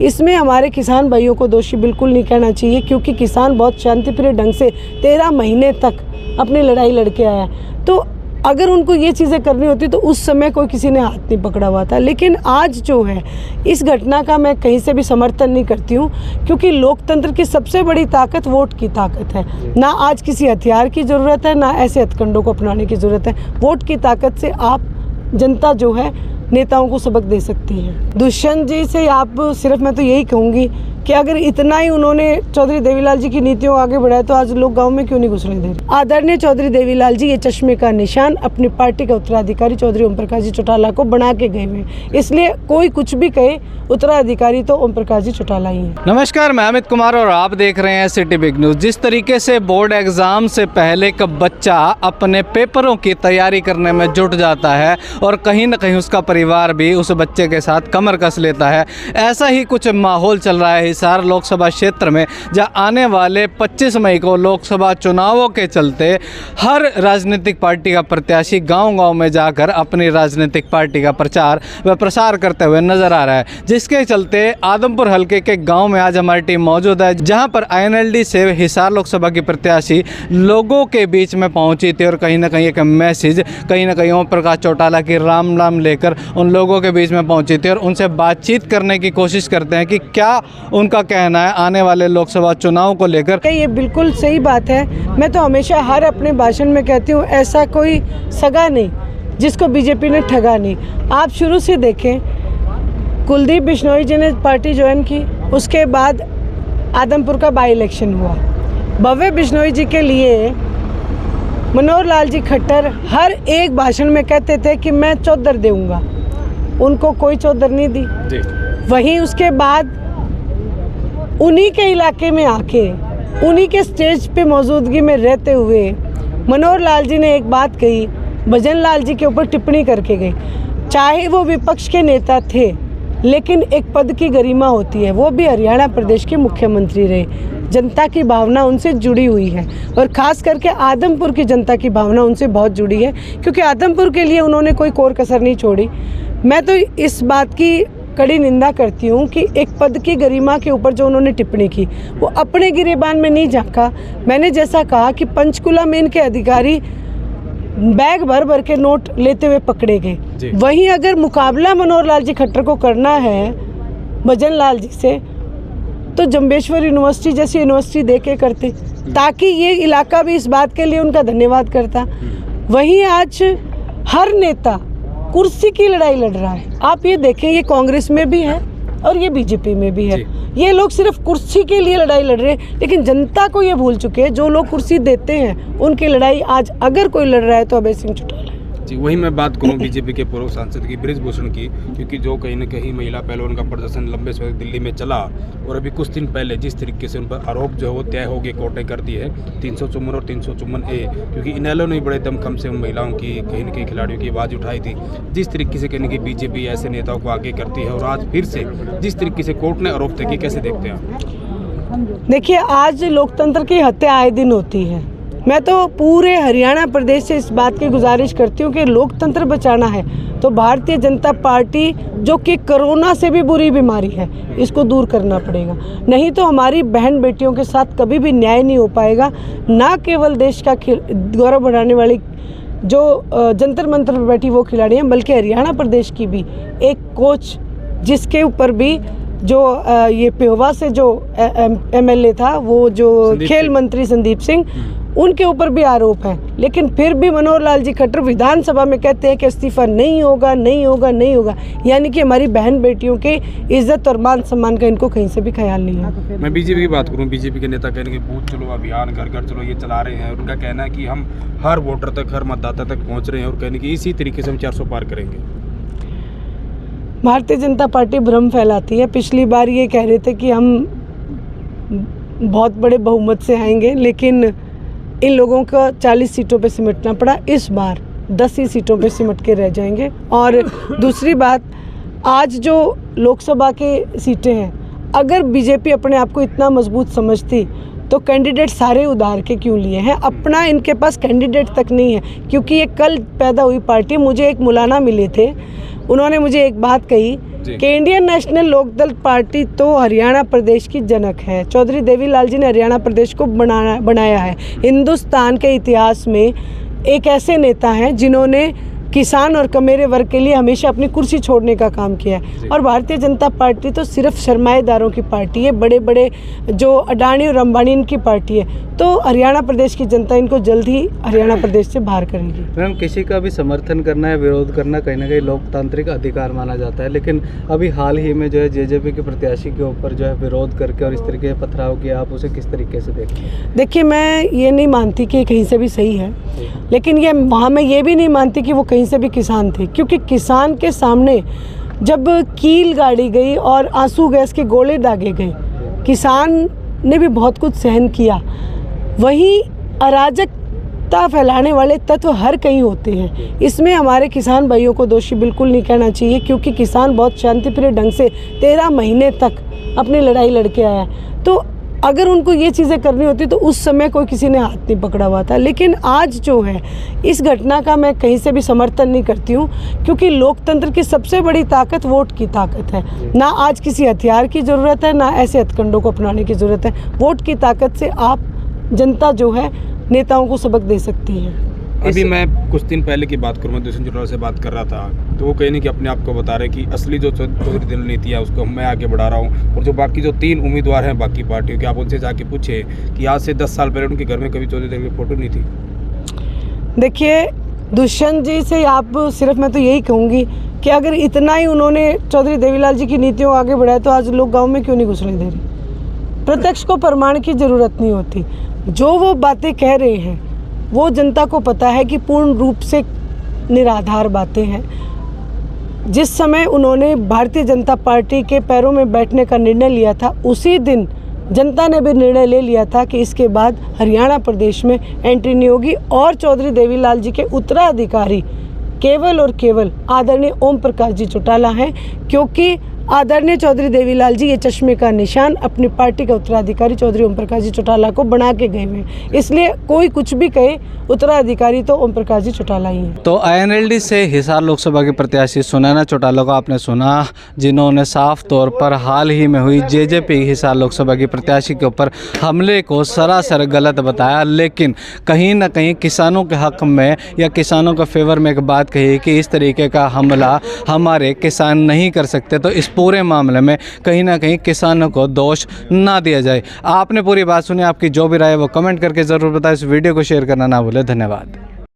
इसमें हमारे किसान भाइयों को दोषी बिल्कुल नहीं कहना चाहिए, क्योंकि किसान बहुत शांतिप्रिय ढंग से 13 महीने तक अपनी लड़ाई लड़के आया। तो अगर उनको ये चीज़ें करनी होती तो उस समय कोई किसी ने हाथ नहीं पकड़ा हुआ था। लेकिन आज जो है इस घटना का मैं कहीं से भी समर्थन नहीं करती हूँ, क्योंकि लोकतंत्र की सबसे बड़ी ताकत वोट की ताकत है। ना आज किसी हथियार की ज़रूरत है, ना ऐसे हथकंडों को अपनाने की ज़रूरत है। वोट की ताकत से आप जनता जो है नेताओं को सबक दे सकती है। दुष्यंत जी से आप सिर्फ मैं तो यही कहूँगी कि अगर इतना ही उन्होंने चौधरी देवीलाल जी की नीतियों को आगे बढ़ाया तो आज लोग गांव में क्यों नहीं घुसने दे रहे। आदरणीय चौधरी देवीलाल जी ये चश्मे का निशान अपनी पार्टी का उत्तराधिकारी चौधरी ओम प्रकाश जी चौटाला को बना के गए हुए, इसलिए कोई कुछ भी कहे उत्तराधिकारी तो ओम प्रकाश जी चौटाला ही है। नमस्कार, मैं अमित कुमार और आप देख रहे हैं सिटी बिग न्यूज़। जिस तरीके से बोर्ड एग्जाम से पहले एक बच्चा अपने पेपरों की तैयारी करने में जुट जाता है और कहीं ना कहीं उसका परिवार भी उस बच्चे के साथ कमर कस लेता है, ऐसा ही कुछ माहौल चल रहा है हिसार लोकसभा क्षेत्र में, जहां आने वाले 25 मई को लोकसभा चुनावों के चलते हर राजनीतिक पार्टी का प्रत्याशी गांव-गांव में जाकर अपनी राजनीतिक पार्टी का प्रचार व प्रसार करते हुए नजर आ रहा है। जिसके चलते आदमपुर हलके के गांव में आज हमारी टीम मौजूद है, जहां पर INLD से हिसार लोकसभा की प्रत्याशी लोगों के बीच में पहुंची थी और कहीं ना कहीं एक मैसेज कहीं ना कहीं ओम प्रकाश चौटाला की राम नाम लेकर उन लोगों के बीच में पहुंची थी और उनसे बातचीत करने की कोशिश करते हैं कि क्या उनका कहना है आने वाले लोकसभा चुनाव को लेकर। ये बिल्कुल सही बात है। मैं तो हमेशा हर अपने भाषण में कहती हूँ ऐसा कोई सगा नहीं जिसको बीजेपी ने ठगा नहीं। आप शुरू से देखें, कुलदीप बिश्नोई जी ने पार्टी ज्वाइन की, उसके बाद आदमपुर का बाई इलेक्शन हुआ। भव्य बिश्नोई जी के लिए मनोहर लाल जी खट्टर हर एक भाषण में कहते थे कि मैं चौधर दूंगा, उनको कोई चौधर नहीं दी। वहीं उसके बाद उन्हीं के इलाके में आके उन्हीं के स्टेज पे मौजूदगी में रहते हुए मनोहर लाल जी ने एक बात कही, भजन लाल जी के ऊपर टिप्पणी करके गए। चाहे वो विपक्ष के नेता थे, लेकिन एक पद की गरिमा होती है, वो भी हरियाणा प्रदेश के मुख्यमंत्री रहे। जनता की भावना उनसे जुड़ी हुई है और ख़ास करके आदमपुर की जनता की भावना उनसे बहुत जुड़ी है, क्योंकि आदमपुर के लिए उन्होंने कोई कोर कसर नहीं छोड़ी। मैं तो इस बात की कड़ी निंदा करती हूँ कि एक पद की गरिमा के ऊपर जो उन्होंने टिप्पणी की वो अपने गिरेबान में नहीं झांका। मैंने जैसा कहा कि पंचकुला में इनके अधिकारी बैग भर भर के नोट लेते हुए पकड़े गए, वहीं अगर मुकाबला मनोहर लाल जी खट्टर को करना है भजन लाल जी से तो जंबेश्वर यूनिवर्सिटी जैसी यूनिवर्सिटी दे के करते, ताकि ये इलाका भी इस बात के लिए उनका धन्यवाद करता। वहीं आज हर नेता कुर्सी की लड़ाई लड़ रहा है। आप ये देखें, ये कांग्रेस में भी है और ये बीजेपी में भी है। ये लोग सिर्फ कुर्सी के लिए लड़ाई लड़ रहे हैं, लेकिन जनता को ये भूल चुके हैं जो लोग कुर्सी देते हैं उनकी लड़ाई आज अगर कोई लड़ रहा है तो अभय सिंह चौटाला। जी, वही मैं बात करूं बीजेपी के पूर्व सांसद की बृजभूषण की, क्योंकि जो कहीं ना कहीं महिला पहलवान का प्रदर्शन लंबे समय दिल्ली में चला और अभी कुछ दिन पहले जिस तरीके से उन पर आरोप जो है वो तय हो गए कोर्ट कर दी है 354 और 354A, क्योंकि इनेलो ने बड़े दमखम से उन महिलाओं की कहीं ना कहीं खिलाड़ियों की आवाज़ उठाई थी। जिस तरीके से कहीं ना कहीं बीजेपी ऐसे नेताओं को आगे करती है और आज फिर से जिस तरीके से कोर्ट ने आरोप तय किए, कैसे देखते हैं आप? देखिए, आज लोकतंत्र की हत्या आए दिन होती है। मैं तो पूरे हरियाणा प्रदेश से इस बात की गुजारिश करती हूँ कि लोकतंत्र बचाना है तो भारतीय जनता पार्टी, जो कि कोरोना से भी बुरी बीमारी है, इसको दूर करना पड़ेगा। नहीं तो हमारी बहन बेटियों के साथ कभी भी न्याय नहीं हो पाएगा। ना केवल देश का गौरव बढ़ाने वाली जो जंतर मंतर पर बैठी वो खिलाड़ी हैं, बल्कि हरियाणा प्रदेश की भी एक कोच, जिसके ऊपर भी जो ये पेहोवा से जो MLA था, वो जो खेल मंत्री संदीप सिंह, उनके ऊपर भी आरोप है। लेकिन फिर भी मनोहर लाल जी खट्टर विधानसभा में कहते हैं कि इस्तीफा नहीं होगा, नहीं होगा, नहीं होगा। यानी कि हमारी बहन बेटियों के इज्जत और मान सम्मान का इनको कहीं से भी ख्याल नहीं है। मैं बीजेपी की बात करूं, बीजेपी के नेता कहने के बूथ चलो अभियान, घर घर चलो, ये चला रहे हैं। उनका कहना है कि हम हर वोटर तक, हर मतदाता तक पहुँच रहे हैं और कहने की इसी तरीके से हम 400 पार करेंगे। भारतीय जनता पार्टी भ्रम फैलाती है। पिछली बार ये कह रहे थे कि हम बहुत बड़े बहुमत से आएंगे, लेकिन इन लोगों का 40 सीटों पे सिमटना पड़ा। इस बार 10 ही सीटों पे सिमट के रह जाएंगे। और दूसरी बात, आज जो लोकसभा के सीटें हैं, अगर बीजेपी अपने आप को इतना मजबूत समझती तो कैंडिडेट सारे उधार के क्यों लिए हैं? अपना इनके पास कैंडिडेट तक नहीं है, क्योंकि ये कल पैदा हुई पार्टी। मुझे एक मौलाना मिले थे, उन्होंने मुझे एक बात कही जी। कि इंडियन नेशनल लोकदल पार्टी तो हरियाणा प्रदेश की जनक है। चौधरी देवीलाल जी ने हरियाणा प्रदेश को बनाया है। हिंदुस्तान के इतिहास में एक ऐसे नेता हैं जिन्होंने किसान और कमेरे वर्ग के लिए हमेशा अपनी कुर्सी छोड़ने का काम किया है। और भारतीय जनता पार्टी तो सिर्फ सरमाएदारों की पार्टी है, बड़े बड़े जो अडानी और अंबानी इनकी पार्टी है। तो हरियाणा प्रदेश की जनता इनको जल्द ही हरियाणा प्रदेश से बाहर करेगी। मैम, किसी का भी समर्थन करना या विरोध करना कहीं ना कहीं लोकतांत्रिक अधिकार माना जाता है, लेकिन अभी हाल ही में जो है जेजेपी के प्रत्याशी के ऊपर जो है विरोध करके और इस तरीके के पथराव किया, आप उसे किस तरीके से देखते हैं? देखिए, मैं ये नहीं मानती कि कहीं से भी सही है, लेकिन ये वहाँ मैं ये भी नहीं मानती कि वो कहीं से भी किसान थे, क्योंकि किसान के सामने जब कील गाड़ी गई और आंसू गैस के गोले दागे गए, किसान ने भी बहुत कुछ सहन किया। वहीं अराजकता फैलाने वाले तत्व हर कहीं होते हैं। इसमें हमारे किसान भाइयों को दोषी बिल्कुल नहीं कहना चाहिए, क्योंकि किसान बहुत शांतिप्रिय ढंग से 13 महीने तक अपनी लड़ाई लड़के आया। तो अगर उनको ये चीज़ें करनी होती तो उस समय कोई किसी ने हाथ नहीं पकड़ा हुआ था। लेकिन आज जो है, इस घटना का मैं कहीं से भी समर्थन नहीं करती हूँ, क्योंकि लोकतंत्र की सबसे बड़ी ताकत वोट की ताकत है। ना आज किसी हथियार की ज़रूरत है, ना ऐसे हथकंडों को अपनाने की ज़रूरत है। वोट की ताकत से आप जनता जो है नेताओं को सबक दे सकती है। अभी मैं कुछ दिन पहले की बात करूँ, मैं दुष्यंत चौटाला से बात कर रहा था, तो वो कहीं नहीं कि अपने आप को बता रहे कि असली जो चौधरी देवीलाल नीति है उसको मैं आगे बढ़ा रहा हूँ। और जो बाकी जो 3 उम्मीदवार हैं बाकी पार्टियों के, आप उनसे जाके पूछे कि आज से 10 साल पहले उनके घर में कभी चौधरी देवीलाल की फोटो नहीं थी। देखिए, दुष्यंत जी से आप सिर्फ मैं तो यही कहूँगी कि अगर इतना ही उन्होंने चौधरी देवीलाल जी की नीतियों को आगे बढ़ाया तो आज लोग गाँव में क्यों नहीं घुसने दे रहे। प्रत्यक्ष को प्रमाण की ज़रूरत नहीं होती। जो वो बातें कह रहे हैं वो जनता को पता है कि पूर्ण रूप से निराधार बातें हैं। जिस समय उन्होंने भारतीय जनता पार्टी के पैरों में बैठने का निर्णय लिया था, उसी दिन जनता ने भी निर्णय ले लिया था कि इसके बाद हरियाणा प्रदेश में एंट्री नहीं होगी और चौधरी देवीलाल जी के उत्तराधिकारी केवल और केवल आदरणीय ओम प्रकाश जी चौटाला हैं, क्योंकि आदरणीय चौधरी देवीलाल जी ये चश्मे का निशान अपनी पार्टी का उत्तराधिकारी चौधरी ओम प्रकाश जी चौटाला को बना के गए हुए हैं। इसलिए कोई कुछ भी कहे, उत्तराधिकारी तो ओम प्रकाश जी चौटाला ही हैं। तो INLD से हिसार लोकसभा के प्रत्याशी सुनैना चौटाला को आपने सुना, जिन्होंने साफ तौर पर हाल ही में हुई जेजेपी हिसार लोकसभा की प्रत्याशी के ऊपर हमले को सरासर गलत बताया, लेकिन कहीं ना कहीं किसानों के हक में या किसानों के फेवर में एक बात कही कि इस तरीके का हमला हमारे किसान नहीं कर सकते। तो इस पूरे मामले में कहीं ना कहीं किसानों को दोष ना दिया जाए। आपने पूरी बात सुनी, आपकी जो भी राय है वो कमेंट करके ज़रूर बताएं। इस वीडियो को शेयर करना ना भूलें। धन्यवाद।